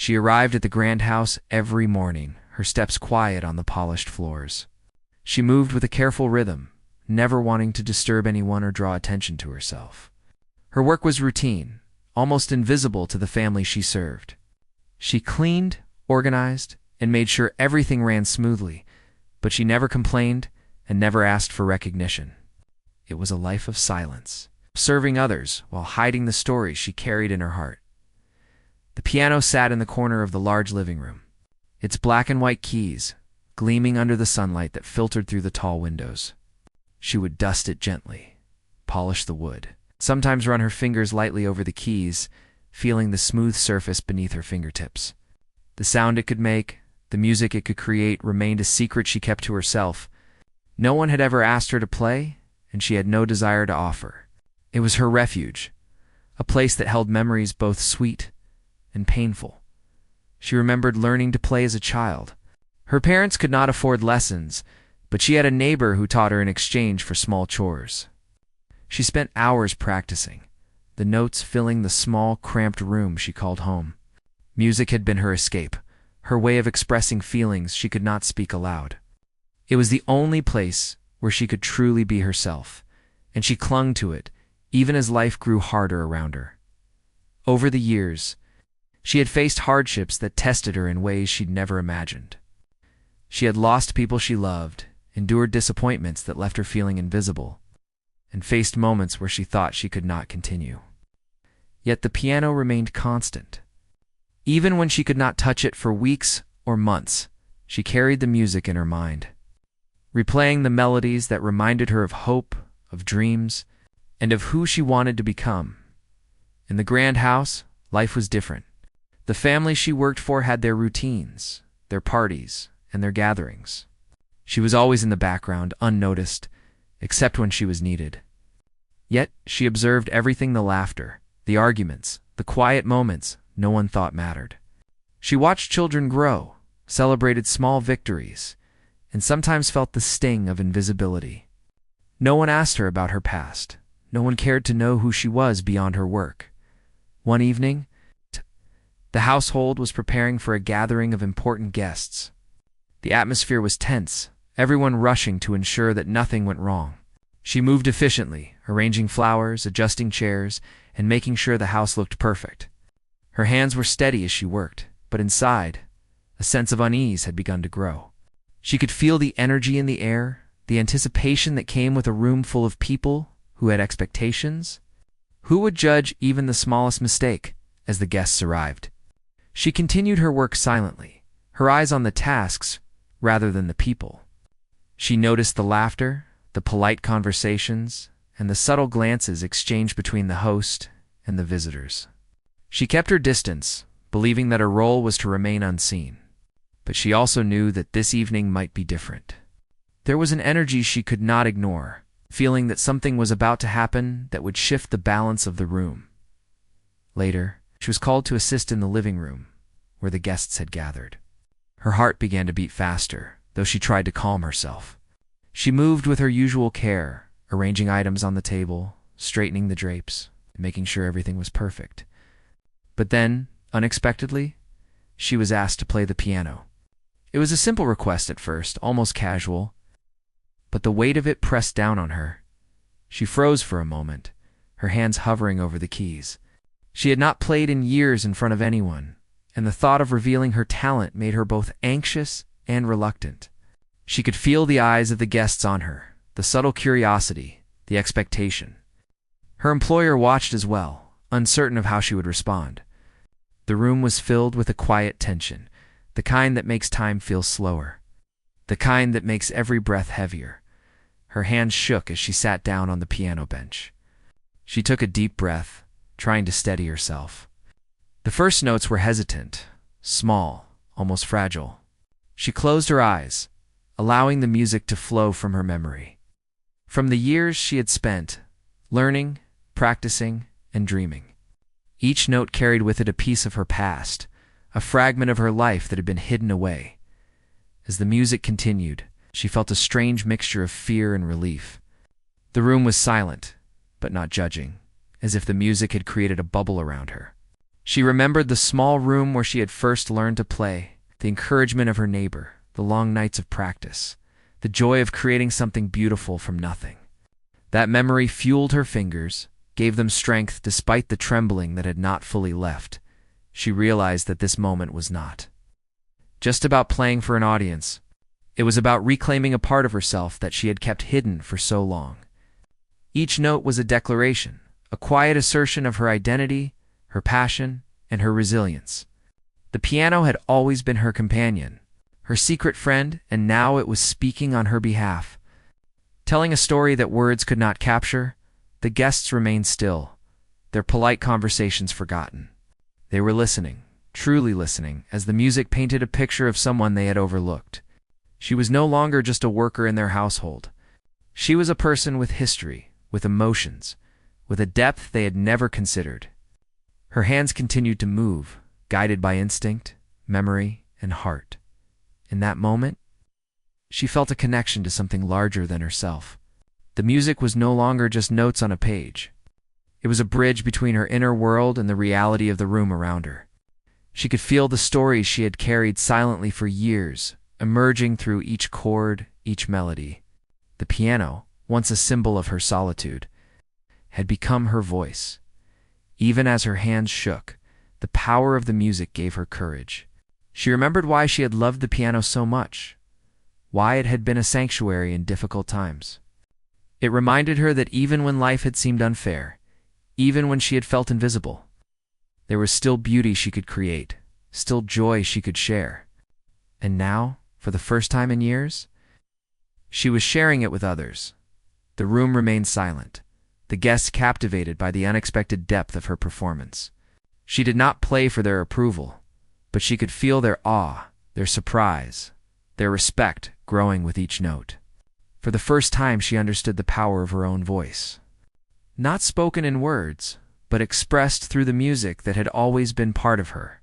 She arrived at the grand house every morning, her steps quiet on the polished floors. She moved with a careful rhythm, never wanting to disturb anyone or draw attention to herself. Her work was routine, almost invisible to the family she served. She cleaned, organized, and made sure everything ran smoothly, but she never complained and never asked for recognition. It was a life of silence, serving others while hiding the stories she carried in her heart. The piano sat in the corner of the large living room, its black and white keys gleaming under the sunlight that filtered through the tall windows. She would dust it gently, polish the wood, sometimes run her fingers lightly over the keys, feeling the smooth surface beneath her fingertips. The sound it could make, the music it could create, remained a secret she kept to herself. No one had ever asked her to play, and she had no desire to offer. It was her refuge, a place that held memories both sweet and painful. She remembered learning to play as a child. Her parents could not afford lessons, but she had a neighbor who taught her in exchange for small chores. She spent hours practicing, the notes filling the small, cramped room she called home. Music had been her escape, her way of expressing feelings she could not speak aloud. It was the only place where she could truly be herself, and she clung to it, even as life grew harder around her. Over the years, she had faced hardships that tested her in ways she'd never imagined. She had lost people she loved, endured disappointments that left her feeling invisible, and faced moments where she thought she could not continue. Yet the piano remained constant. Even when she could not touch it for weeks or months, she carried the music in her mind, replaying the melodies that reminded her of hope, of dreams, and of who she wanted to become. In the grand house, life was different. The family she worked for had their routines, their parties, and their gatherings. She was always in the background, unnoticed, except when she was needed. Yet she observed everything: the laughter, the arguments, the quiet moments no one thought mattered. She watched children grow, celebrated small victories, and sometimes felt the sting of invisibility. No one asked her about her past. No one cared to know who she was beyond her work. One evening, the household was preparing for a gathering of important guests. The atmosphere was tense, everyone rushing to ensure that nothing went wrong. She moved efficiently, arranging flowers, adjusting chairs, and making sure the house looked perfect. Her hands were steady as she worked, but inside, a sense of unease had begun to grow. She could feel the energy in the air, the anticipation that came with a room full of people who had expectations. Who would judge even the smallest mistake as the guests arrived? She continued her work silently, her eyes on the tasks rather than the people. She noticed the laughter, the polite conversations, and the subtle glances exchanged between the host and the visitors. She kept her distance, believing that her role was to remain unseen. But she also knew that this evening might be different. There was an energy she could not ignore, feeling that something was about to happen that would shift the balance of the room. Later, she was called to assist in the living room, where the guests had gathered. Her heart began to beat faster, though she tried to calm herself. She moved with her usual care, arranging items on the table, straightening the drapes, and making sure everything was perfect. But then, unexpectedly, she was asked to play the piano. It was a simple request at first, almost casual, but the weight of it pressed down on her. She froze for a moment, her hands hovering over the keys. She had not played in years in front of anyone, and the thought of revealing her talent made her both anxious and reluctant. She could feel the eyes of the guests on her, the subtle curiosity, the expectation. Her employer watched as well, uncertain of how she would respond. The room was filled with a quiet tension, the kind that makes time feel slower, the kind that makes every breath heavier. Her hands shook as she sat down on the piano bench. She took a deep breath, trying to steady herself. The first notes were hesitant, small, almost fragile. She closed her eyes, allowing the music to flow from her memory. From the years she had spent, learning, practicing, and dreaming. Each note carried with it a piece of her past, a fragment of her life that had been hidden away. As the music continued, she felt a strange mixture of fear and relief. The room was silent, but not judging, as if the music had created a bubble around her. She remembered the small room where she had first learned to play, the encouragement of her neighbor, the long nights of practice, the joy of creating something beautiful from nothing. That memory fueled her fingers, gave them strength despite the trembling that had not fully left. She realized that this moment was not just about playing for an audience. It was about reclaiming a part of herself that she had kept hidden for so long. Each note was a declaration, a quiet assertion of her identity, her passion, and her resilience. The piano had always been her companion, her secret friend, and now it was speaking on her behalf. Telling a story that words could not capture, the guests remained still, their polite conversations forgotten. They were listening, truly listening, as the music painted a picture of someone they had overlooked. She was no longer just a worker in their household. She was a person with history, with emotions, with a depth they had never considered. Her hands continued to move, guided by instinct, memory, and heart. In that moment, she felt a connection to something larger than herself. The music was no longer just notes on a page. It was a bridge between her inner world and the reality of the room around her. She could feel the stories she had carried silently for years, emerging through each chord, each melody. The piano, once a symbol of her solitude, had become her voice. Even as her hands shook, the power of the music gave her courage. She remembered why she had loved the piano so much, why it had been a sanctuary in difficult times. It reminded her that even when life had seemed unfair, even when she had felt invisible, there was still beauty she could create, still joy she could share. And now, for the first time in years, she was sharing it with others. The room remained silent, the guests captivated by the unexpected depth of her performance. She did not play for their approval, but she could feel their awe, their surprise, their respect growing with each note. For the first time, she understood the power of her own voice. Not spoken in words, but expressed through the music that had always been part of her.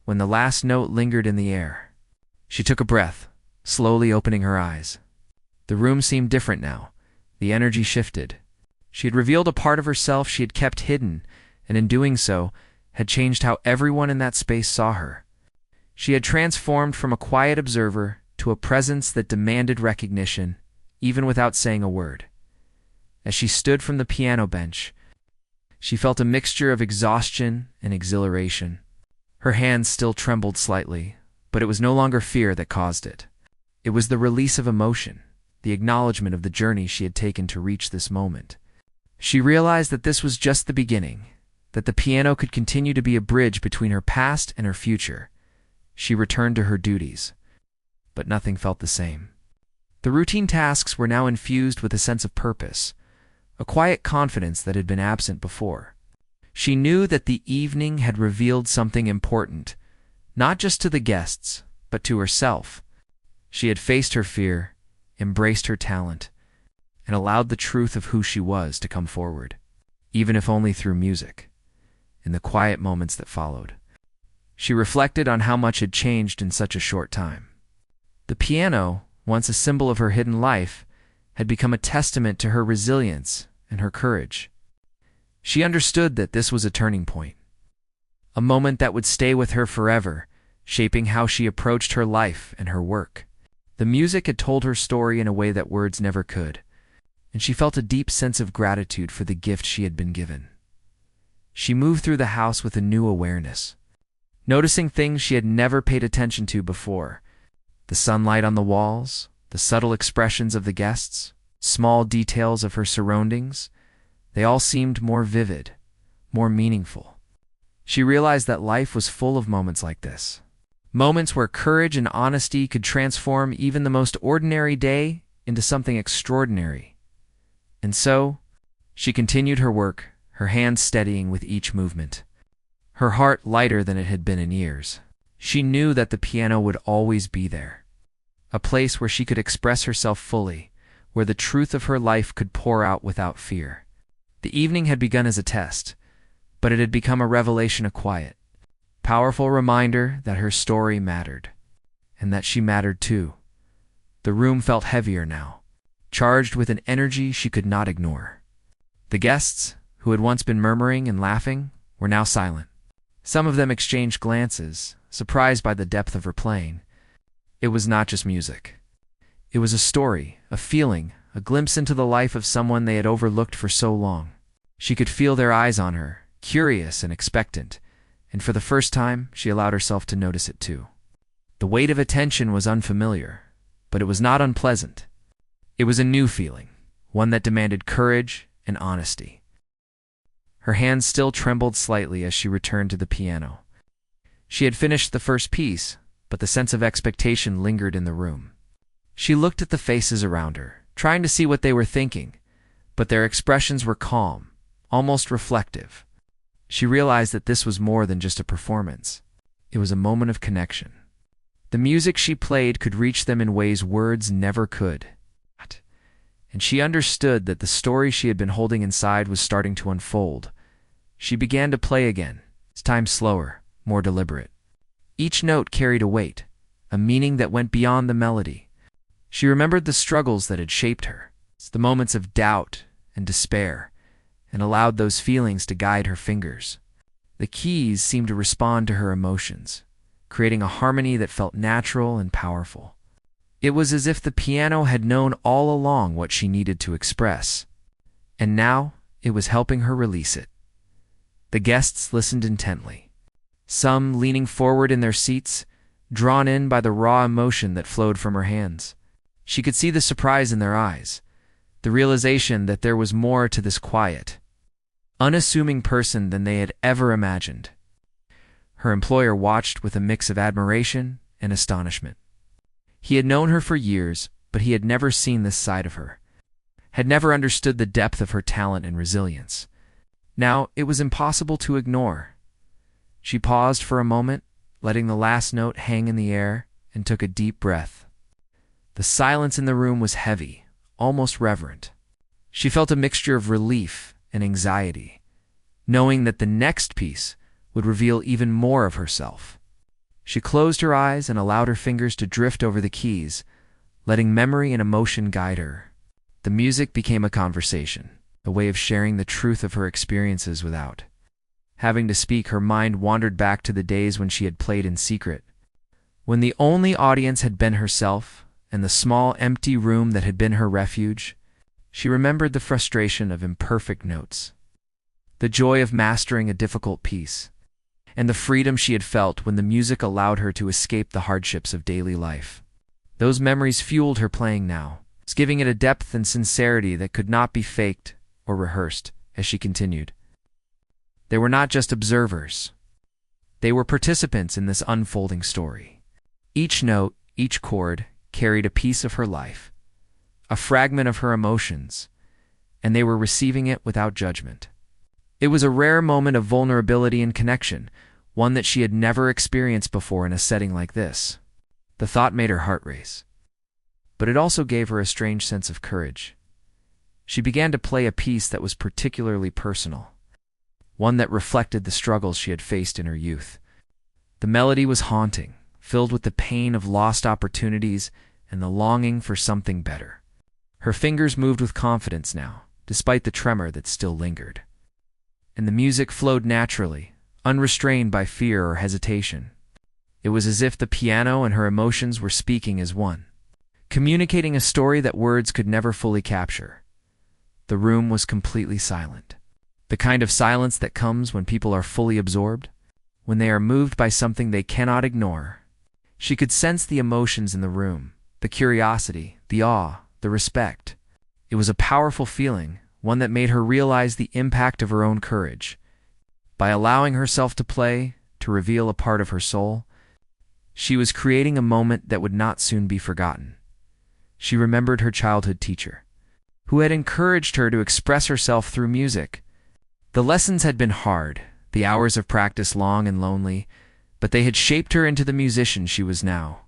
When the last note lingered in the air, she took a breath, slowly opening her eyes. The room seemed different now. The energy shifted. She had revealed a part of herself she had kept hidden, and in doing so, had changed how everyone in that space saw her. She had transformed from a quiet observer to a presence that demanded recognition, even without saying a word. As she stood from the piano bench, she felt a mixture of exhaustion and exhilaration. Her hands still trembled slightly, but it was no longer fear that caused it. It was the release of emotion, the acknowledgement of the journey she had taken to reach this moment. She realized that this was just the beginning, that the piano could continue to be a bridge between her past and her future. She returned to her duties, but nothing felt the same. The routine tasks were now infused with a sense of purpose, a quiet confidence that had been absent before. She knew that the evening had revealed something important, not just to the guests, but to herself. She had faced her fear, embraced her talent, and allowed the truth of who she was to come forward, even if only through music. In the quiet moments that followed, she reflected on how much had changed in such a short time. The piano, once a symbol of her hidden life, had become a testament to her resilience and her courage. She understood that this was a turning point, a moment that would stay with her forever, shaping how she approached her life and her work. The music had told her story in a way that words never could, and she felt a deep sense of gratitude for the gift she had been given. She moved through the house with a new awareness, noticing things she had never paid attention to before: the sunlight on the walls, the subtle expressions of the guests, small details of her surroundings. They all seemed more vivid, more meaningful. She realized that life was full of moments like this, moments where courage and honesty could transform even the most ordinary day into something extraordinary. And so, she continued her work, her hands steadying with each movement, her heart lighter than it had been in years. She knew that the piano would always be there, a place where she could express herself fully, where the truth of her life could pour out without fear. The evening had begun as a test, but it had become a revelation of quiet, powerful reminder that her story mattered, and that she mattered too. The room felt heavier now, charged with an energy she could not ignore. The guests, who had once been murmuring and laughing, were now silent, Some of them exchanged glances, surprised by the depth of her playing. It was not just music. It was a story, a feeling, a glimpse into the life of someone they had overlooked for so long. She could feel their eyes on her, curious and expectant, and for the first time, she allowed herself to notice it too. The weight of attention was unfamiliar, but it was not unpleasant. It was a new feeling, one that demanded courage and honesty. Her hands still trembled slightly as she returned to the piano. She had finished the first piece, but the sense of expectation lingered in the room. She looked at the faces around her, trying to see what they were thinking, but their expressions were calm, almost reflective. She realized that this was more than just a performance. It was a moment of connection. The music she played could reach them in ways words never could. And she understood that the story she had been holding inside was starting to unfold. She began to play again, this time slower, more deliberate. Each note carried a weight, a meaning that went beyond the melody. She remembered the struggles that had shaped her, the moments of doubt and despair, and allowed those feelings to guide her fingers. The keys seemed to respond to her emotions, creating a harmony that felt natural and powerful. It was as if the piano had known all along what she needed to express, and now it was helping her release it. The guests listened intently, some leaning forward in their seats, drawn in by the raw emotion that flowed from her hands. She could see the surprise in their eyes, the realization that there was more to this quiet, unassuming person than they had ever imagined. Her employer watched with a mix of admiration and astonishment. He had known her for years, but he had never seen this side of her, had never understood the depth of her talent and resilience. Now it was impossible to ignore. She paused for a moment, letting the last note hang in the air, and took a deep breath. The silence in the room was heavy, almost reverent. She felt a mixture of relief and anxiety, knowing that the next piece would reveal even more of herself. She closed her eyes and allowed her fingers to drift over the keys, letting memory and emotion guide her. The music became a conversation, a way of sharing the truth of her experiences without having to speak. Her mind wandered back to the days when she had played in secret, when the only audience had been herself and the small empty room that had been her refuge. She remembered the frustration of imperfect notes, the joy of mastering a difficult piece, and the freedom she had felt when the music allowed her to escape the hardships of daily life. Those memories fueled her playing now, giving it a depth and sincerity that could not be faked or rehearsed. As she continued, they were not just observers. They were participants in this unfolding story. Each note, each chord, carried a piece of her life, a fragment of her emotions, and they were receiving it without judgment. It was a rare moment of vulnerability and connection, one that she had never experienced before in a setting like this. The thought made her heart race, but it also gave her a strange sense of courage. She began to play a piece that was particularly personal, one that reflected the struggles she had faced in her youth. The melody was haunting, filled with the pain of lost opportunities and the longing for something better. Her fingers moved with confidence now, despite the tremor that still lingered. And the music flowed naturally, unrestrained by fear or hesitation. It was as if the piano and her emotions were speaking as one, communicating a story that words could never fully capture. The room was completely silent, the kind of silence that comes when people are fully absorbed, when they are moved by something they cannot ignore. She could sense the emotions in the room, the curiosity, the awe, the respect. It was a powerful feeling, one that made her realize the impact of her own courage. By allowing herself to play, to reveal a part of her soul, she was creating a moment that would not soon be forgotten. She remembered her childhood teacher, who had encouraged her to express herself through music. The lessons had been hard, the hours of practice long and lonely, but they had shaped her into the musician she was now.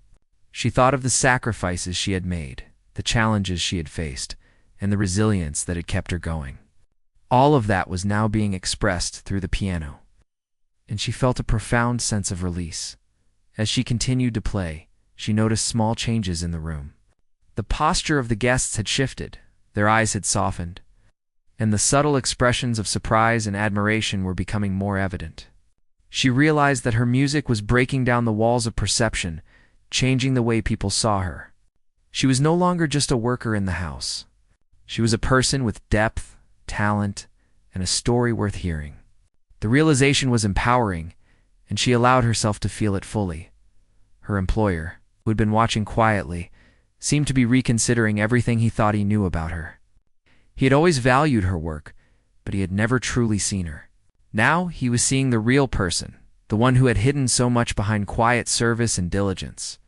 She thought of the sacrifices she had made, the challenges she had faced, and the resilience that had kept her going. All of that was now being expressed through the piano, and she felt a profound sense of release. As she continued to play, she noticed small changes in the room. The posture of the guests had shifted, their eyes had softened, and the subtle expressions of surprise and admiration were becoming more evident. She realized that her music was breaking down the walls of perception, changing the way people saw her. She was no longer just a worker in the house. She was a person with depth, talent, and a story worth hearing. The realization was empowering, and she allowed herself to feel it fully. Her employer, who had been watching quietly, seemed to be reconsidering everything he thought he knew about her. He had always valued her work, but he had never truly seen her. Now he was seeing the real person, the one who had hidden so much behind quiet service and diligence.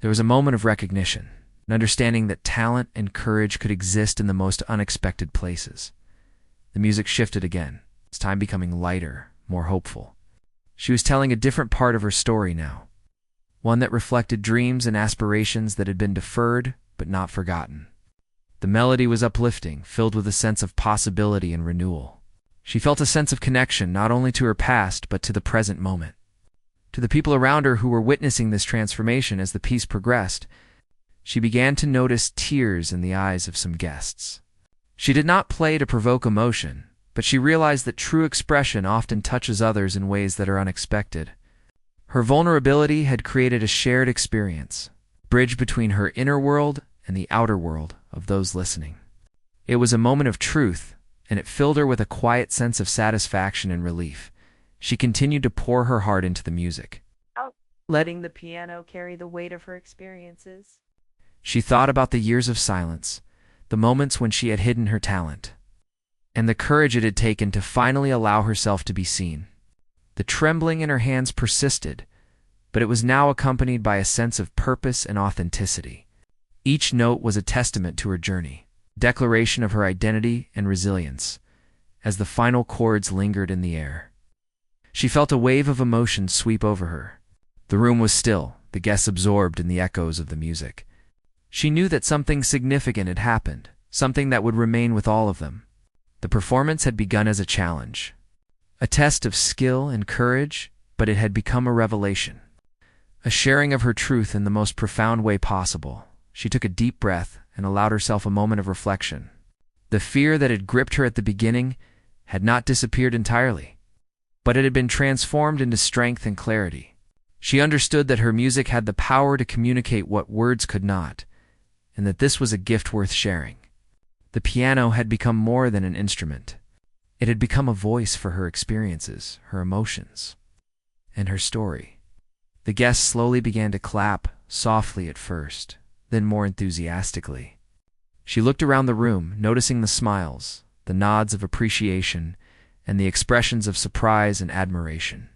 There was a moment of recognition, an understanding that talent and courage could exist in the most unexpected places. The music shifted again, its time becoming lighter, more hopeful. She was telling a different part of her story now, one that reflected dreams and aspirations that had been deferred but not forgotten. The melody was uplifting, filled with a sense of possibility and renewal. She felt a sense of connection not only to her past but to the present moment. To the people around her who were witnessing this transformation as the piece progressed, she began to notice tears in the eyes of some guests. She did not play to provoke emotion, but she realized that true expression often touches others in ways that are unexpected. Her vulnerability had created a shared experience, a bridge between her inner world and the outer world of those listening. It was a moment of truth, and it filled her with a quiet sense of satisfaction and relief. She continued to pour her heart into the music, letting the piano carry the weight of her experiences. She thought about the years of silence, the moments when she had hidden her talent, and the courage it had taken to finally allow herself to be seen. The trembling in her hands persisted, but it was now accompanied by a sense of purpose and authenticity. Each note was a testament to her journey, a declaration of her identity and resilience, as the final chords lingered in the air. She felt a wave of emotion sweep over her. The room was still, the guests absorbed in the echoes of the music. She knew that something significant had happened, something that would remain with all of them. The performance had begun as a challenge, a test of skill and courage, but it had become a revelation, a sharing of her truth in the most profound way possible. She took a deep breath and allowed herself a moment of reflection. The fear that had gripped her at the beginning had not disappeared entirely, but it had been transformed into strength and clarity. She understood that her music had the power to communicate what words could not, and that this was a gift worth sharing. The piano had become more than an instrument. It had become a voice for her experiences, her emotions, and her story. The guests slowly began to clap, softly at first, then more enthusiastically. She looked around the room, noticing the smiles, the nods of appreciation, and the expressions of surprise and admiration.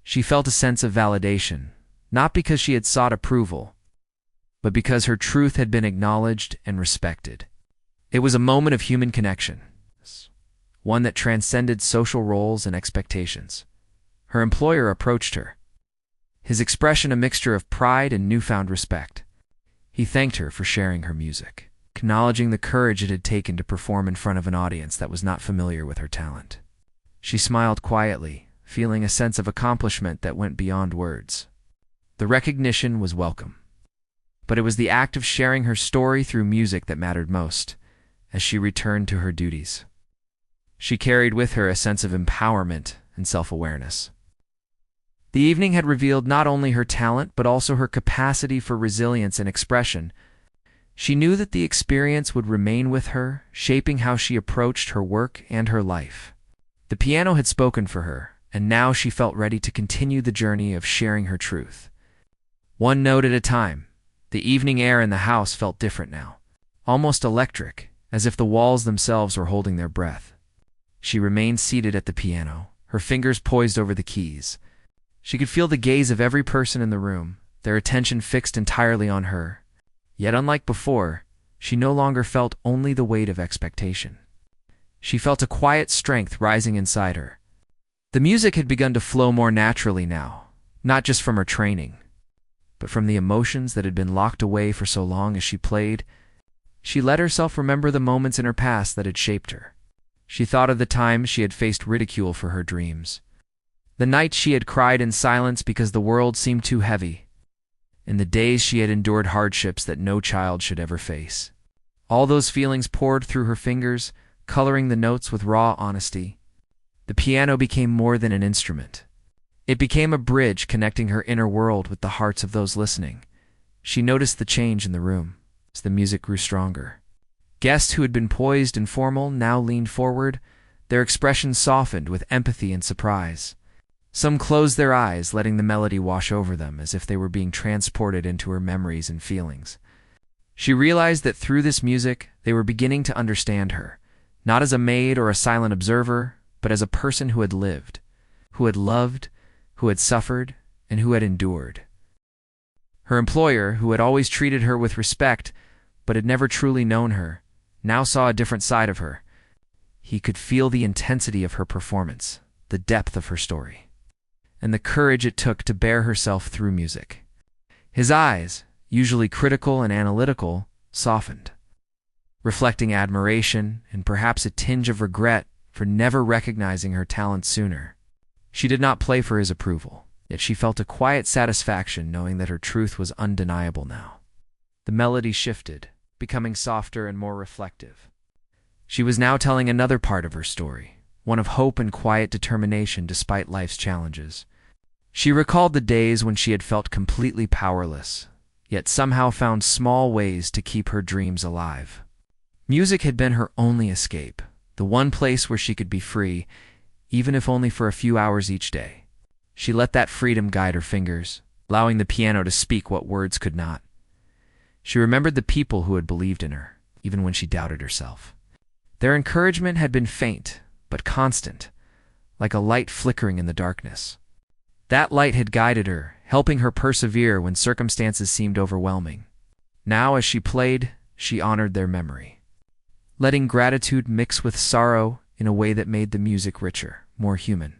She felt a sense of validation, not because she had sought approval, but because her truth had been acknowledged and respected. It was a moment of human connection, one that transcended social roles and expectations. Her employer approached her, his expression a mixture of pride and newfound respect. He thanked her for sharing her music, acknowledging the courage it had taken to perform in front of an audience that was not familiar with her talent. She smiled quietly, feeling a sense of accomplishment that went beyond words. The recognition was welcome, but it was the act of sharing her story through music that mattered most. As she returned to her duties, she carried with her a sense of empowerment and self-awareness. The evening had revealed not only her talent but also her capacity for resilience and expression. She knew that the experience would remain with her, shaping how she approached her work and her life. The piano had spoken for her, and now she felt ready to continue the journey of sharing her truth. One note at a time, the evening air in the house felt different now, almost electric, as if the walls themselves were holding their breath. She remained seated at the piano, her fingers poised over the keys. She could feel the gaze of every person in the room, their attention fixed entirely on her. Yet unlike before, she no longer felt only the weight of expectation. She felt a quiet strength rising inside her. The music had begun to flow more naturally now, not just from her training, but from the emotions that had been locked away for so long as she played. She let herself remember the moments in her past that had shaped her. She thought of the times she had faced ridicule for her dreams, the nights she had cried in silence because the world seemed too heavy, and the days she had endured hardships that no child should ever face. All those feelings poured through her fingers, coloring the notes with raw honesty. The piano became more than an instrument. It became a bridge connecting her inner world with the hearts of those listening. She noticed the change in the room as the music grew stronger. Guests who had been poised and formal now leaned forward, their expressions softened with empathy and surprise. Some closed their eyes, letting the melody wash over them as if they were being transported into her memories and feelings. She realized that through this music, they were beginning to understand her, not as a maid or a silent observer, but as a person who had lived, who had loved, who had suffered, and who had endured. Her employer, who had always treated her with respect, but had never truly known her, now saw a different side of her. He could feel the intensity of her performance, the depth of her story, and the courage it took to bear herself through music. His eyes, usually critical and analytical, softened, reflecting admiration and perhaps a tinge of regret for never recognizing her talent sooner. She did not play for his approval, yet she felt a quiet satisfaction knowing that her truth was undeniable now. The melody shifted, becoming softer and more reflective. She was now telling another part of her story, one of hope and quiet determination despite life's challenges. She recalled the days when she had felt completely powerless, yet somehow found small ways to keep her dreams alive. Music had been her only escape, the one place where she could be free, even if only for a few hours each day. She let that freedom guide her fingers, allowing the piano to speak what words could not. She remembered the people who had believed in her, even when she doubted herself. Their encouragement had been faint, but constant, like a light flickering in the darkness. That light had guided her, helping her persevere when circumstances seemed overwhelming. Now, as she played, she honored their memory, letting gratitude mix with sorrow in a way that made the music richer, more human,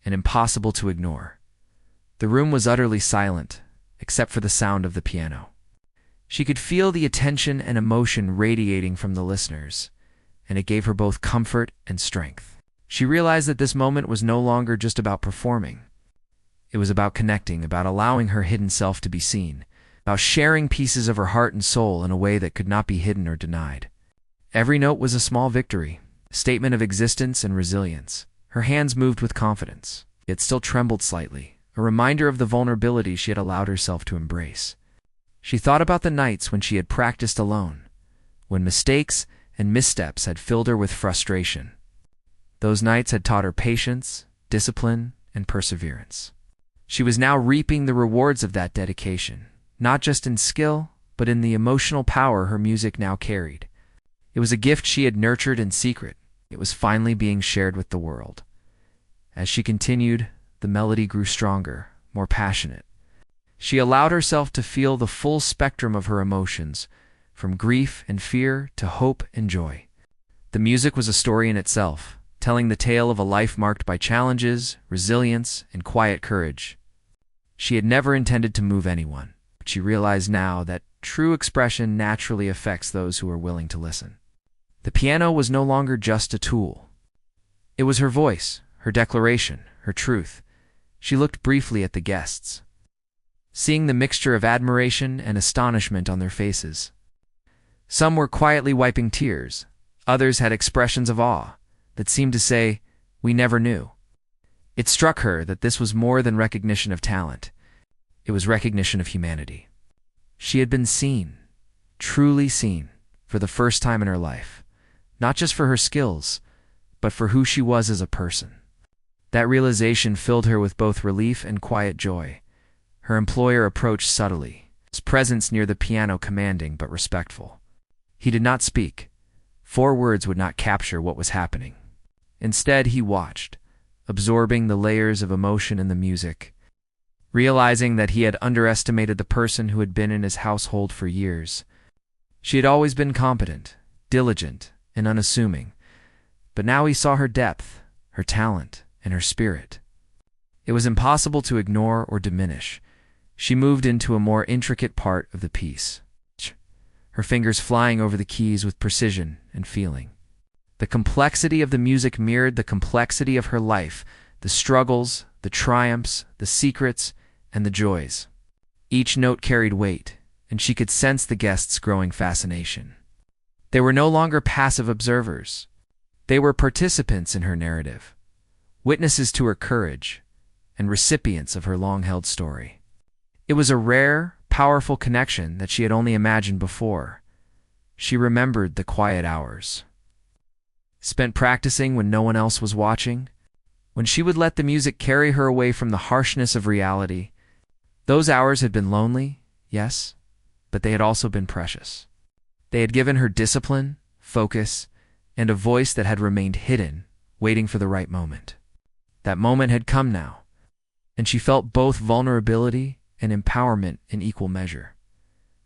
and impossible to ignore. The room was utterly silent, except for the sound of the piano. She could feel the attention and emotion radiating from the listeners, and it gave her both comfort and strength. She realized that this moment was no longer just about performing. It was about connecting, about allowing her hidden self to be seen, about sharing pieces of her heart and soul in a way that could not be hidden or denied. Every note was a small victory, a statement of existence and resilience. Her hands moved with confidence, yet still trembled slightly, a reminder of the vulnerability she had allowed herself to embrace. She thought about the nights when she had practiced alone, when mistakes and missteps had filled her with frustration. Those nights had taught her patience, discipline, and perseverance. She was now reaping the rewards of that dedication, not just in skill, but in the emotional power her music now carried. It was a gift she had nurtured in secret. It was finally being shared with the world. As she continued, the melody grew stronger, more passionate. She allowed herself to feel the full spectrum of her emotions, from grief and fear to hope and joy. The music was a story in itself, telling the tale of a life marked by challenges, resilience, and quiet courage. She had never intended to move anyone, but she realized now that true expression naturally affects those who are willing to listen. The piano was no longer just a tool. It was her voice, her declaration, her truth. She looked briefly at the guests, seeing the mixture of admiration and astonishment on their faces. Some were quietly wiping tears. Others had expressions of awe that seemed to say, "We never knew." It struck her that this was more than recognition of talent. It was recognition of humanity. She had been seen, truly seen, for the first time in her life, not just for her skills, but for who she was as a person. That realization filled her with both relief and quiet joy. Her employer approached subtly, his presence near the piano commanding but respectful. He did not speak. 4 words would not capture what was happening. Instead, he watched, absorbing the layers of emotion in the music, realizing that he had underestimated the person who had been in his household for years. She had always been competent, diligent, and unassuming, but now he saw her depth, her talent, and her spirit. It was impossible to ignore or diminish. She moved into a more intricate part of the piece, her fingers flying over the keys with precision and feeling. The complexity of the music mirrored the complexity of her life, the struggles, the triumphs, the secrets, and the joys. Each note carried weight, and she could sense the guests' growing fascination. They were no longer passive observers. They were participants in her narrative, witnesses to her courage, and recipients of her long-held story. It was a rare, powerful connection that she had only imagined before. She remembered the quiet hours spent practicing when no one else was watching, when she would let the music carry her away from the harshness of reality. Those hours had been lonely, yes, but they had also been precious. They had given her discipline, focus, and a voice that had remained hidden, waiting for the right moment. That moment had come now, and she felt both vulnerability and empowerment in equal measure.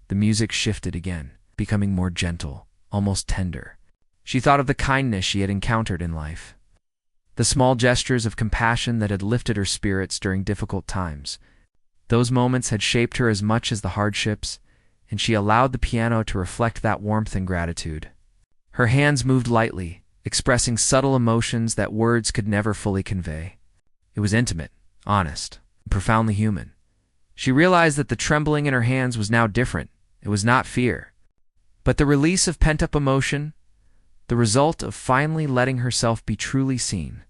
The music shifted again, becoming more gentle, almost tender. She thought of the kindness she had encountered in life, the small gestures of compassion that had lifted her spirits during difficult times. Those moments had shaped her as much as the hardships, and she allowed the piano to reflect that warmth and gratitude. Her hands moved lightly, expressing subtle emotions that words could never fully convey. It was intimate, honest, and profoundly human. She realized that the trembling in her hands was now different. It was not fear, but the release of pent-up emotion, the result of finally letting herself be truly seen.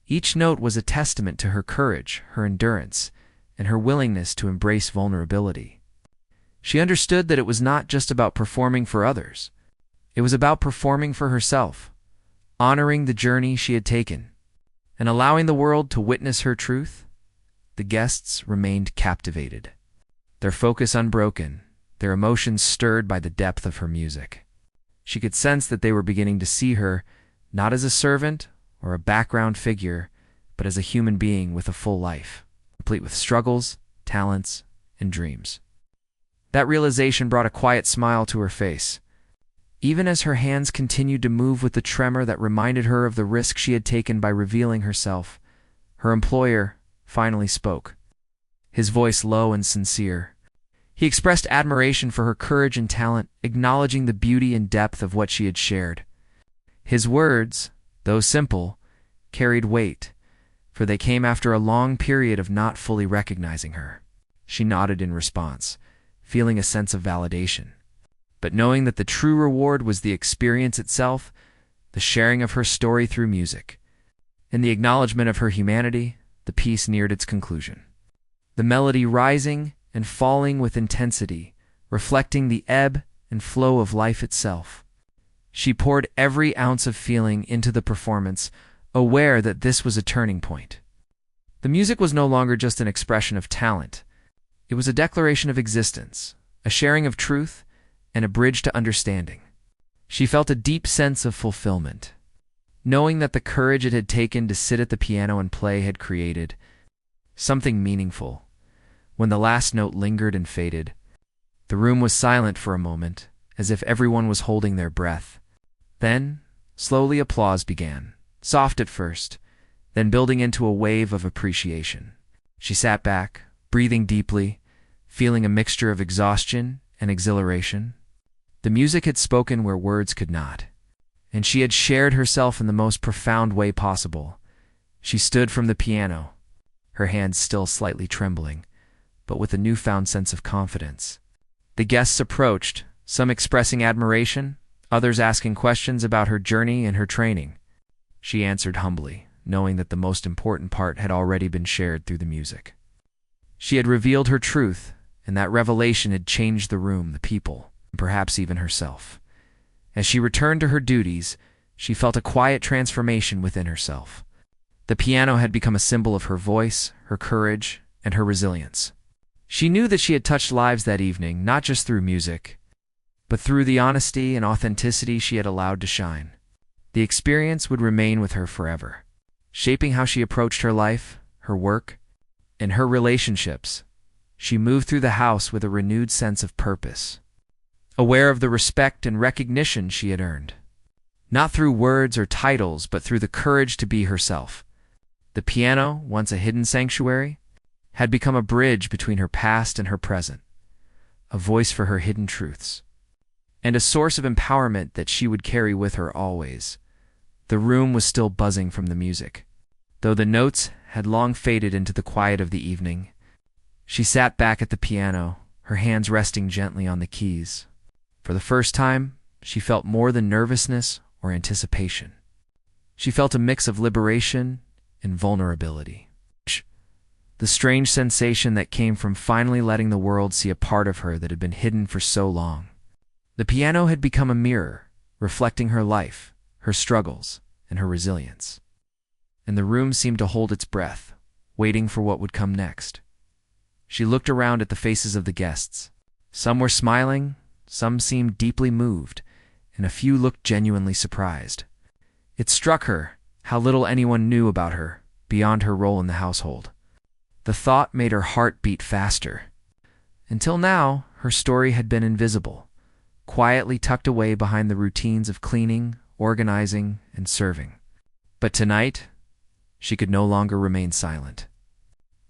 Each note was a testament to her courage, her endurance, and her willingness to embrace vulnerability. She understood that it was not just about performing for others. It was about performing for herself, honoring the journey she had taken, and allowing the world to witness her truth. The guests remained captivated, their focus unbroken, their emotions stirred by the depth of her music. She could sense that they were beginning to see her not as a servant or a background figure, but as a human being with a full life, complete with struggles, talents, and dreams. That realization brought a quiet smile to her face. Even as her hands continued to move with the tremor that reminded her of the risk she had taken by revealing herself, her employer finally spoke, his voice low and sincere. He expressed admiration for her courage and talent, acknowledging the beauty and depth of what she had shared. His words, though simple, carried weight, for they came after a long period of not fully recognizing her. She nodded in response, feeling a sense of validation. But knowing that the true reward was the experience itself, the sharing of her story through music, and the acknowledgement of her humanity, the piece neared its conclusion. The melody rising and falling with intensity, reflecting the ebb and flow of life itself. She poured every ounce of feeling into the performance, aware that this was a turning point. The music was no longer just an expression of talent. It was a declaration of existence, a sharing of truth, and a bridge to understanding. She felt a deep sense of fulfillment, knowing that the courage it had taken to sit at the piano and play had created something meaningful. When the last note lingered and faded, the room was silent for a moment, as if everyone was holding their breath. Then, slowly applause began, soft at first, then building into a wave of appreciation. She sat back, breathing deeply, feeling a mixture of exhaustion and exhilaration. The music had spoken where words could not, and she had shared herself in the most profound way possible. She stood from the piano, her hands still slightly trembling, but with a newfound sense of confidence. The guests approached, some expressing admiration, others asking questions about her journey and her training. She answered humbly, knowing that the most important part had already been shared through the music. She had revealed her truth, and that revelation had changed the room, the people, and perhaps even herself. As she returned to her duties, she felt a quiet transformation within herself. The piano had become a symbol of her voice, her courage, and her resilience. She knew that she had touched lives that evening, not just through music, but through the honesty and authenticity she had allowed to shine. The experience would remain with her forever, shaping how she approached her life, her work, and her relationships. She moved through the house with a renewed sense of purpose, aware of the respect and recognition she had earned, not through words or titles, but through the courage to be herself. The piano, once a hidden sanctuary, had become a bridge between her past and her present, a voice for her hidden truths, and a source of empowerment that she would carry with her always. The room was still buzzing from the music. Though the notes had long faded into the quiet of the evening, she sat back at the piano, her hands resting gently on the keys. For the first time, she felt more than nervousness or anticipation. She felt a mix of liberation and vulnerability. the strange sensation that came from finally letting the world see a part of her that had been hidden for so long. The piano had become a mirror, reflecting her life, her struggles, and her resilience. And the room seemed to hold its breath, waiting for what would come next. She looked around at the faces of the guests. Some were smiling, some seemed deeply moved, and a few looked genuinely surprised. It struck her how little anyone knew about her beyond her role in the household. The thought made her heart beat faster. Until now, her story had been invisible, quietly tucked away behind the routines of cleaning, organizing, and serving. But tonight, she could no longer remain silent.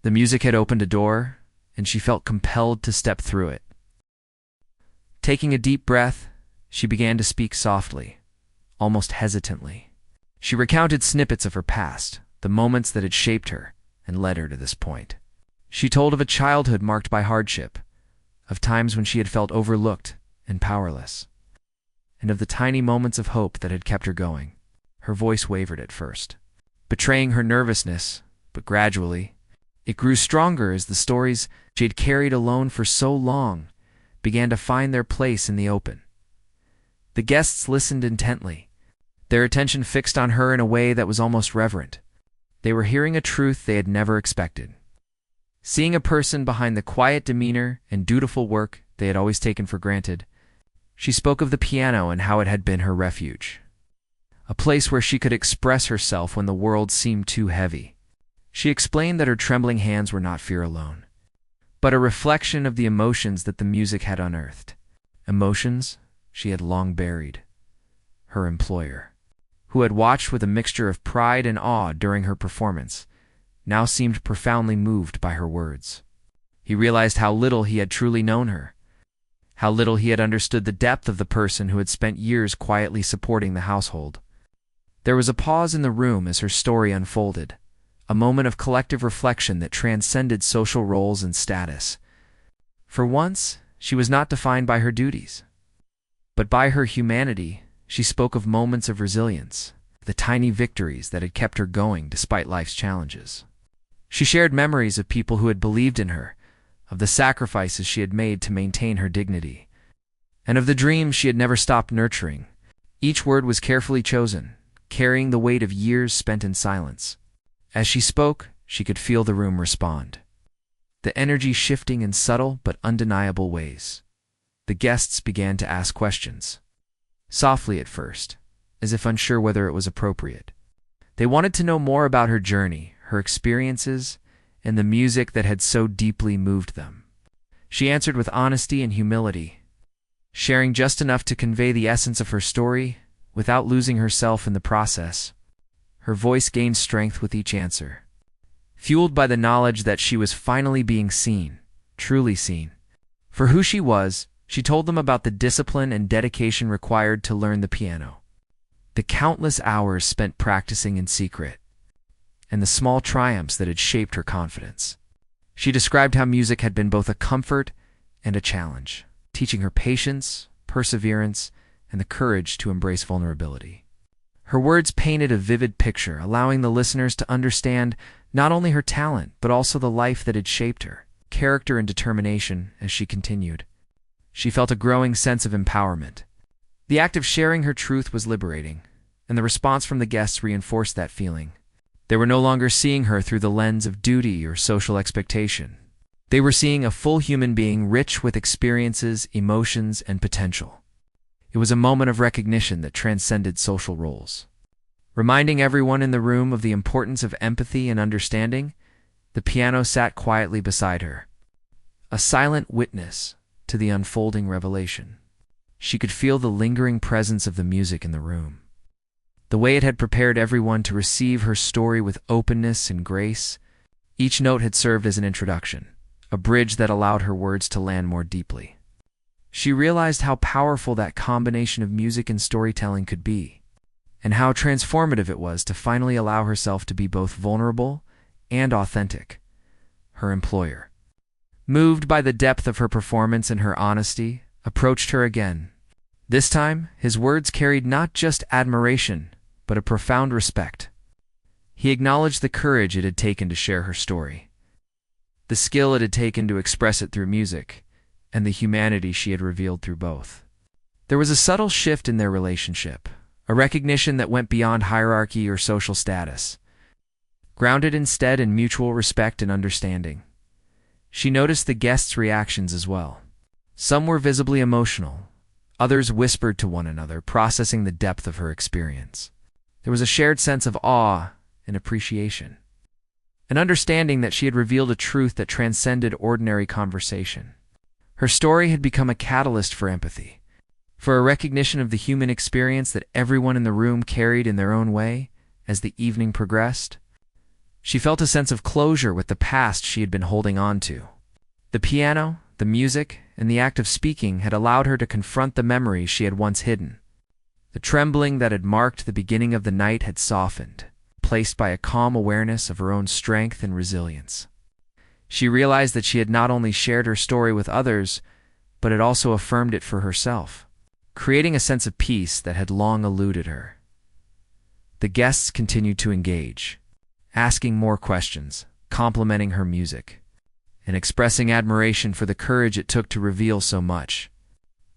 The music had opened a door, and she felt compelled to step through it. Taking a deep breath, she began to speak softly, almost hesitantly. She recounted snippets of her past, the moments that had shaped her and led her to this point. She told of a childhood marked by hardship, of times when she had felt overlooked and powerless, and of the tiny moments of hope that had kept her going. Her voice wavered at first, betraying her nervousness, but gradually, it grew stronger as the stories she had carried alone for so long began to find their place in the open. The guests listened intently, their attention fixed on her in a way that was almost reverent. They were hearing a truth they had never expected. Seeing a person behind the quiet demeanor and dutiful work they had always taken for granted, she spoke of the piano and how it had been her refuge, a place where she could express herself when the world seemed too heavy. She explained that her trembling hands were not fear alone, but a reflection of the emotions that the music had unearthed. Emotions she had long buried. Her employer, who had watched with a mixture of pride and awe during her performance, now seemed profoundly moved by her words. He realized how little he had truly known her, how little he had understood the depth of the person who had spent years quietly supporting the household. There was a pause in the room as her story unfolded, a moment of collective reflection that transcended social roles and status. For once, she was not defined by her duties, but by her humanity. She spoke of moments of resilience, the tiny victories that had kept her going despite life's challenges. She shared memories of people who had believed in her, of the sacrifices she had made to maintain her dignity, and of the dreams she had never stopped nurturing. Each word was carefully chosen, carrying the weight of years spent in silence. As she spoke, she could feel the room respond, the energy shifting in subtle but undeniable ways. The guests began to ask questions, softly at first, as if unsure whether it was appropriate. They wanted to know more about her journey, her experiences, and the music that had so deeply moved them. She answered with honesty and humility, sharing just enough to convey the essence of her story without losing herself in the process. Her voice gained strength with each answer, fueled by the knowledge that she was finally being seen, truly seen. For who she was, she told them about the discipline and dedication required to learn the piano, the countless hours spent practicing in secret, and the small triumphs that had shaped her confidence. She described how music had been both a comfort and a challenge, teaching her patience, perseverance, and the courage to embrace vulnerability. Her words painted a vivid picture, allowing the listeners to understand not only her talent, but also the life that had shaped her, character and determination. As she continued, she felt a growing sense of empowerment. The act of sharing her truth was liberating, and the response from the guests reinforced that feeling. They were no longer seeing her through the lens of duty or social expectation. They were seeing a full human being rich with experiences, emotions, and potential. It was a moment of recognition that transcended social roles. Reminding everyone in the room of the importance of empathy and understanding, the piano sat quietly beside her, a silent witness to the unfolding revelation. She could feel the lingering presence of the music in the room, the way it had prepared everyone to receive her story with openness and grace. Each note had served as an introduction, a bridge that allowed her words to land more deeply. She realized how powerful that combination of music and storytelling could be, and how transformative it was to finally allow herself to be both vulnerable and authentic. Her employer, moved by the depth of her performance and her honesty, approached her again. This time, his words carried not just admiration, but a profound respect. He acknowledged the courage it had taken to share her story, the skill it had taken to express it through music, and the humanity she had revealed through both. There was a subtle shift in their relationship, a recognition that went beyond hierarchy or social status, grounded instead in mutual respect and understanding. She noticed the guests' reactions as well. Some were visibly emotional, others whispered to one another, processing the depth of her experience. There was a shared sense of awe and appreciation, an understanding that she had revealed a truth that transcended ordinary conversation. Her story had become a catalyst for empathy, for a recognition of the human experience that everyone in the room carried in their own way. As the evening progressed, she felt a sense of closure with the past she had been holding on to. The piano, the music, and the act of speaking had allowed her to confront the memories she had once hidden. The trembling that had marked the beginning of the night had softened, placed by a calm awareness of her own strength and resilience. She realized that she had not only shared her story with others, but had also affirmed it for herself, creating a sense of peace that had long eluded her. The guests continued to engage, asking more questions, complimenting her music, and expressing admiration for the courage it took to reveal so much.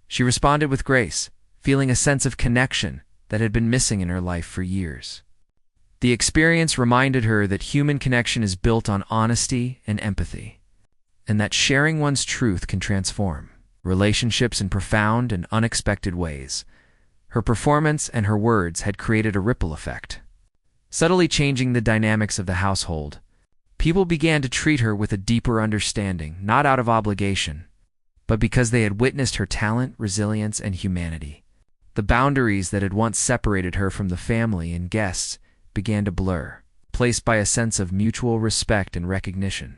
She responded with grace, feeling a sense of connection that had been missing in her life for years. The experience reminded her that human connection is built on honesty and empathy, and that sharing one's truth can transform relationships in profound and unexpected ways. Her performance and her words had created a ripple effect, subtly changing the dynamics of the household. People began to treat her with a deeper understanding, not out of obligation, but because they had witnessed her talent, resilience, and humanity. The boundaries that had once separated her from the family and guests began to blur, placed by a sense of mutual respect and recognition.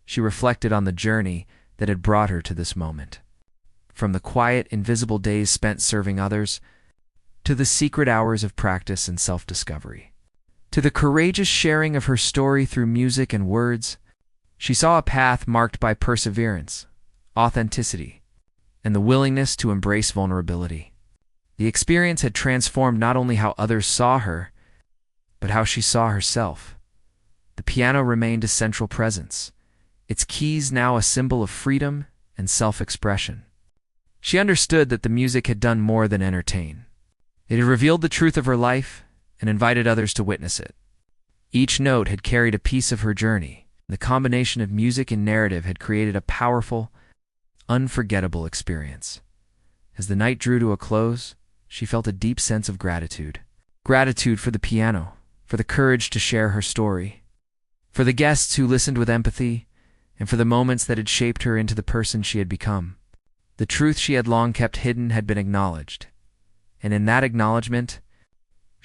She reflected on the journey that had brought her to this moment. From the quiet, invisible days spent serving others, to the secret hours of practice and self-discovery, to the courageous sharing of her story through music and words, she saw a path marked by perseverance, authenticity, and the willingness to embrace vulnerability. The experience had transformed not only how others saw her, but how she saw herself. The piano remained a central presence, its keys now a symbol of freedom and self-expression. She understood that the music had done more than entertain. It had revealed the truth of her life and invited others to witness it. Each note had carried a piece of her journey. The combination of music and narrative had created a powerful, unforgettable experience. As the night drew to a close, she felt a deep sense of gratitude. Gratitude for the piano, for the courage to share her story, for the guests who listened with empathy, and for the moments that had shaped her into the person she had become. The truth she had long kept hidden had been acknowledged, and in that acknowledgement,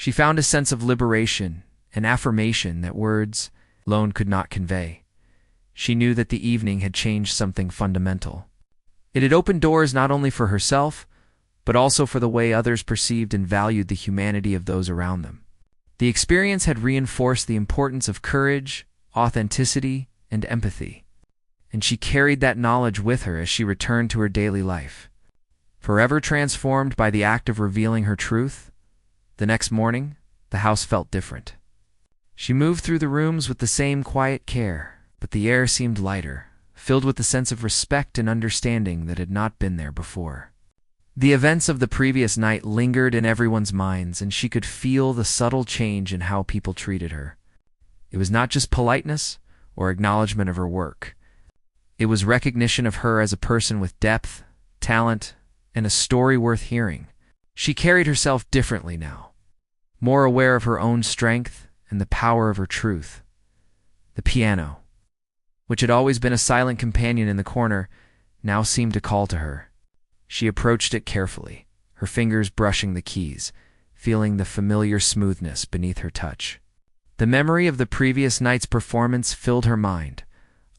she found a sense of liberation, an affirmation that words alone could not convey. She knew that the evening had changed something fundamental. It had opened doors not only for herself, but also for the way others perceived and valued the humanity of those around them. The experience had reinforced the importance of courage, authenticity, and empathy, and she carried that knowledge with her as she returned to her daily life. Forever transformed by the act of revealing her truth, the next morning, the house felt different. She moved through the rooms with the same quiet care, but the air seemed lighter, filled with the sense of respect and understanding that had not been there before. The events of the previous night lingered in everyone's minds, and she could feel the subtle change in how people treated her. It was not just politeness or acknowledgement of her work. It was recognition of her as a person with depth, talent, and a story worth hearing. She carried herself differently now, more aware of her own strength and the power of her truth. The piano, which had always been a silent companion in the corner, now seemed to call to her. She approached it carefully, her fingers brushing the keys, feeling the familiar smoothness beneath her touch. The memory of the previous night's performance filled her mind,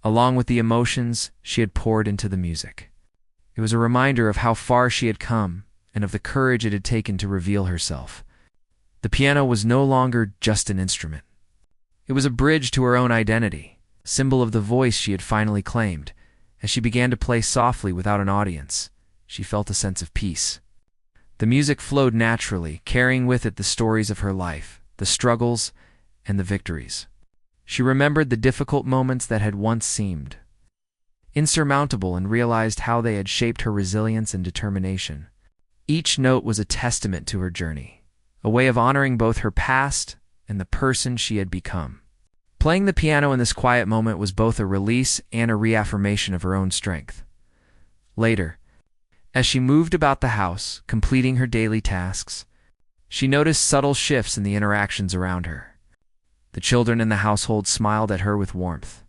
along with the emotions she had poured into the music. It was a reminder of how far she had come and of the courage it had taken to reveal herself. The piano was no longer just an instrument. It was a bridge to her own identity, a symbol of the voice she had finally claimed. As she began to play softly without an audience, she felt a sense of peace. The music flowed naturally, carrying with it the stories of her life, the struggles, and the victories. She remembered the difficult moments that had once seemed insurmountable and realized how they had shaped her resilience and determination. Each note was a testament to her journey, a way of honoring both her past and the person she had become. Playing the piano in this quiet moment was both a release and a reaffirmation of her own strength. Later, as she moved about the house, completing her daily tasks, she noticed subtle shifts in the interactions around her. The children in the household smiled at her with warmth,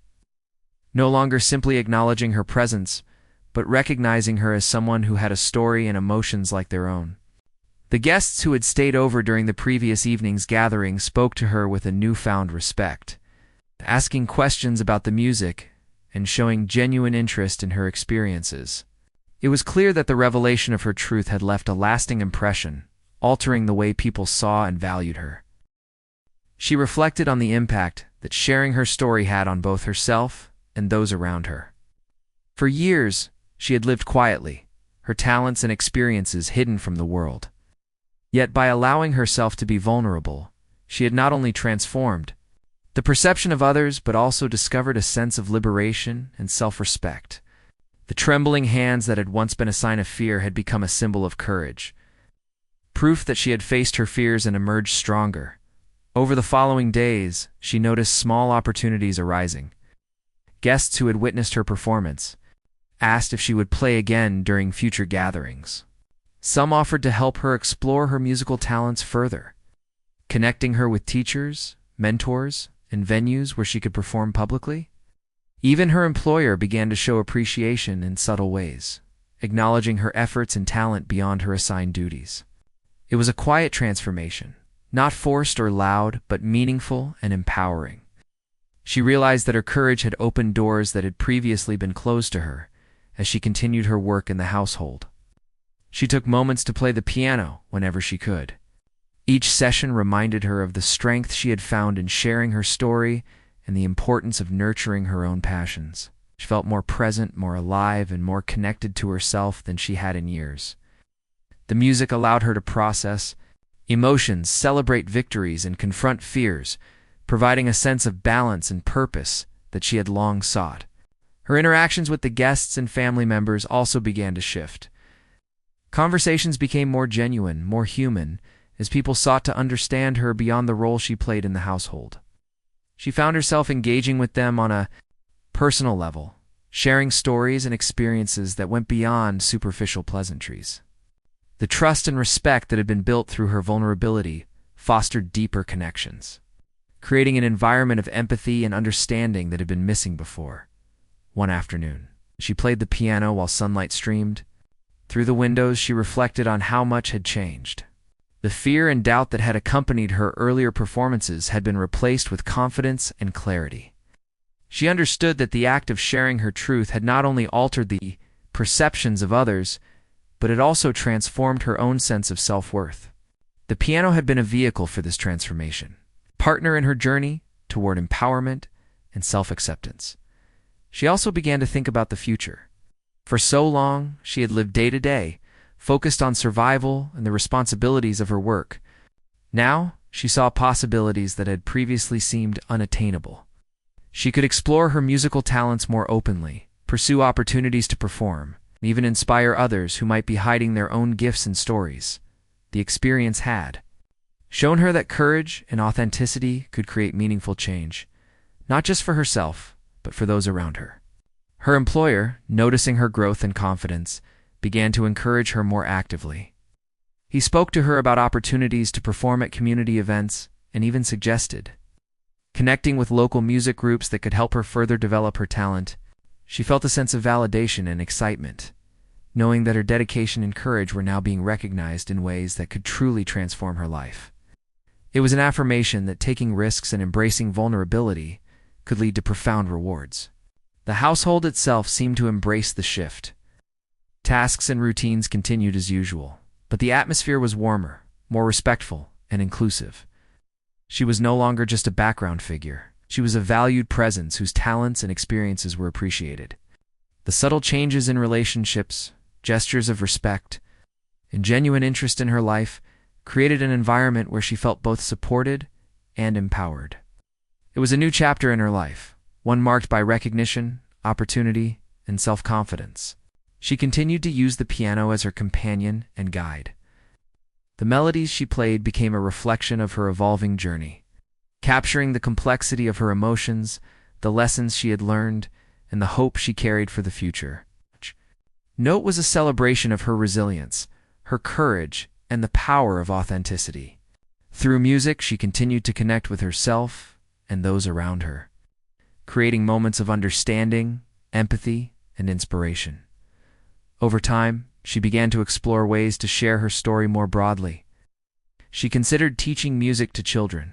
no longer simply acknowledging her presence, but recognizing her as someone who had a story and emotions like their own. The guests who had stayed over during the previous evening's gathering spoke to her with a newfound respect, asking questions about the music and showing genuine interest in her experiences. It was clear that the revelation of her truth had left a lasting impression, altering the way people saw and valued her. She reflected on the impact that sharing her story had on both herself and those around her. For years, she had lived quietly, her talents and experiences hidden from the world. Yet by allowing herself to be vulnerable, she had not only transformed the perception of others but also discovered a sense of liberation and self-respect. The trembling hands that had once been a sign of fear had become a symbol of courage, proof that she had faced her fears and emerged stronger. Over the following days, she noticed small opportunities arising. Guests who had witnessed her performance asked if she would play again during future gatherings. Some offered to help her explore her musical talents further, connecting her with teachers, mentors, and venues where she could perform publicly. Even her employer began to show appreciation in subtle ways, acknowledging her efforts and talent beyond her assigned duties. It was a quiet transformation, not forced or loud, but meaningful and empowering. She realized that her courage had opened doors that had previously been closed to her as she continued her work in the household. She took moments to play the piano whenever she could. Each session reminded her of the strength she had found in sharing her story and the importance of nurturing her own passions. She felt more present, more alive, and more connected to herself than she had in years. The music allowed her to process emotions, celebrate victories, and confront fears, providing a sense of balance and purpose that she had long sought. Her interactions with the guests and family members also began to shift. Conversations became more genuine, more human, as people sought to understand her beyond the role she played in the household. She found herself engaging with them on a personal level, sharing stories and experiences that went beyond superficial pleasantries. The trust and respect that had been built through her vulnerability fostered deeper connections, creating an environment of empathy and understanding that had been missing before. One afternoon, she played the piano while sunlight streamed. Through the windows, she reflected on how much had changed. The fear and doubt that had accompanied her earlier performances had been replaced with confidence and clarity. She understood that the act of sharing her truth had not only altered the perceptions of others, but it also transformed her own sense of self-worth. The piano had been a vehicle for this transformation, a partner in her journey toward empowerment and self-acceptance. She also began to think about the future. For so long, she had lived day to day, focused on survival and the responsibilities of her work. Now, she saw possibilities that had previously seemed unattainable. She could explore her musical talents more openly, pursue opportunities to perform, and even inspire others who might be hiding their own gifts and stories. The experience had shown her that courage and authenticity could create meaningful change, not just for herself, but for those around her. Her employer, noticing her growth and confidence, began to encourage her more actively. He spoke to her about opportunities to perform at community events and even suggested connecting with local music groups that could help her further develop her talent. She felt a sense of validation and excitement, knowing that her dedication and courage were now being recognized in ways that could truly transform her life. It was an affirmation that taking risks and embracing vulnerability could lead to profound rewards. The household itself seemed to embrace the shift. Tasks and routines continued as usual, but the atmosphere was warmer, more respectful, and inclusive. She was no longer just a background figure. She was a valued presence whose talents and experiences were appreciated. The subtle changes in relationships, gestures of respect, and genuine interest in her life created an environment where she felt both supported and empowered. It was a new chapter in her life, one marked by recognition, opportunity, and self-confidence. She continued to use the piano as her companion and guide. The melodies she played became a reflection of her evolving journey, capturing the complexity of her emotions, the lessons she had learned, and the hope she carried for the future. Note was a celebration of her resilience, her courage, and the power of authenticity. Through music, she continued to connect with herself and those around her, creating moments of understanding, empathy, and inspiration. Over time, she began to explore ways to share her story more broadly. She considered teaching music to children,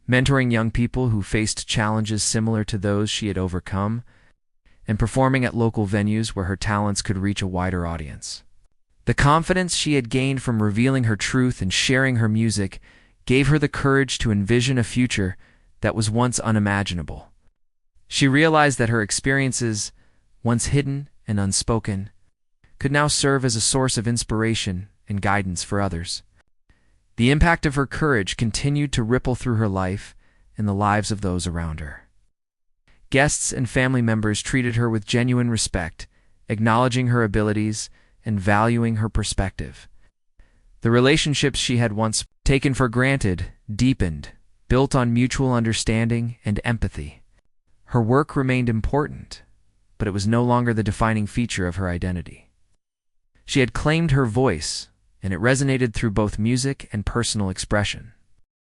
mentoring young people who faced challenges similar to those she had overcome, and performing at local venues where her talents could reach a wider audience. The confidence she had gained from revealing her truth and sharing her music gave her the courage to envision a future that was once unimaginable. She realized that her experiences, once hidden and unspoken, could now serve as a source of inspiration and guidance for others. The impact of her courage continued to ripple through her life and the lives of those around her. Guests and family members treated her with genuine respect, acknowledging her abilities and valuing her perspective. The relationships she had once taken for granted deepened, built on mutual understanding and empathy. Her work remained important, but it was no longer the defining feature of her identity. She had claimed her voice, and it resonated through both music and personal expression.